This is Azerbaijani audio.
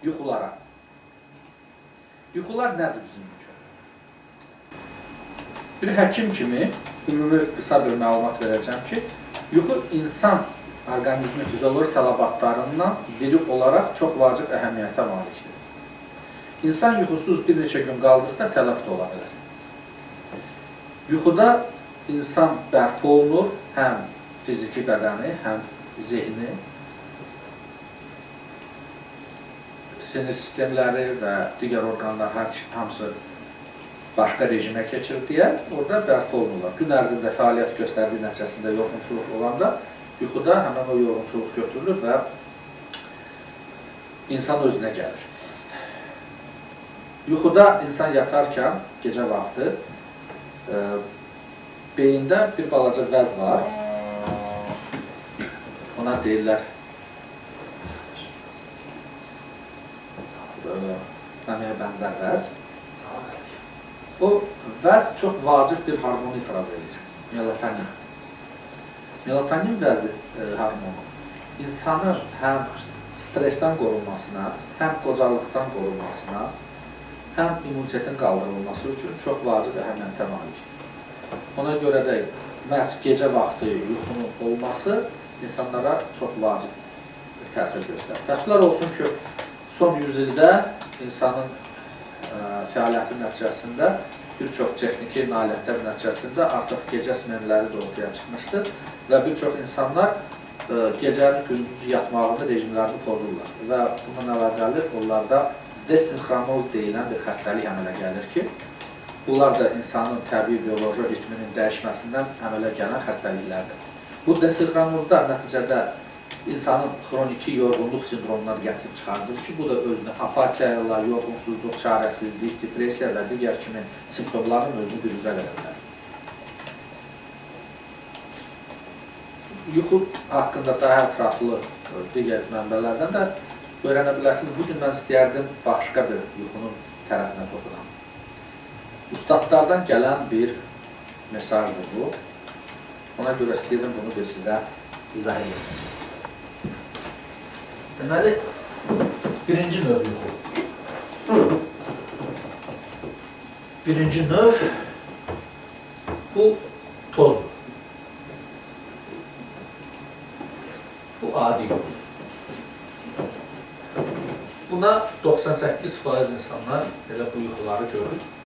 yuxulara. Yuxular nədir bizim üçün? Bir həkim kimi ümumi qısa bir məlumat verəcəm ki, yuxu insan orqanizmi fizioloji tələbatlarından biri olaraq çox vacib əhəmiyyətə malikdir. İnsan yuxusuz bir neçə gün qaldıqda tələf də ola bilər. Yuxuda insan bərpa olunur, həm fiziki bədəni, həm zehni, sinir sistemləri və digər orqanlar hamısı başqa rejimə keçir deyə orada bərpa olunurlar. Gün ərzində fəaliyyət göstərdiyi nəticəsində yorğunçuluq olanda yuxuda həmən o yorğunçuluq götürülür və insan özünə gəlir. Yuxuda insan yatarkən gecə vaxtı beyində bir balaca vəz var. Ona deyirlər məməyə bənzər vəz. O vəz çox vacib bir hormonu ifraz edir. Melatonin. Melatonin vəzi hormonu insanın həm stresdən qorunmasına, həm qocalıqdan qorunmasına, həm immunitetin qaldırılması üçün çox vacib əhəmiyyətə malikdir. Ona görə də məhz gecə vaxtı yuxunun olması insanlara çox vacib təsir göstərir. Təəssüflər olsun ki, son 100 ildə insanın fəaliyyəti nəticəsində bir çox texniki nailiyyətlər nəticəsində artıq gecə smenləri də ortaya çıxmışdır və bir çox insanlar gecəni gündüz yatmağını, rejimlərini pozurlar və bundan əvvəl onlarda desinxronoz deyilən bir xəstəlik əmələ gəlir ki, bunlar da insanın təbii bioloji ritminin dəyişməsindən əmələ gələn xəstəliklərdir. Bu desinxronozda nəticədə insanın xroniki yorğunluq sindromları gətirib çıxardır ki, bu da özünü apatiya, yorğunsuzluq, çarəsizlik, depressiya və digər kimi simptomların özünü büruzə verirlər. Yuxu haqqında daha ətraflı digər mənbələrdən də öyrənə bilərsiniz. Bugün mən istəyərdim başqa bir yuxunun tərəfinə toxunam. Ustadlardan gələn bir mesajdır bu. Ona görə istəyirdim bunu bir sizə izah edeyim. Deməli, birinci növ yuxu. Birinci növ bu tozdur. Bu adi yuxu. Buna 98% insanlar elə bu yuxuları görür.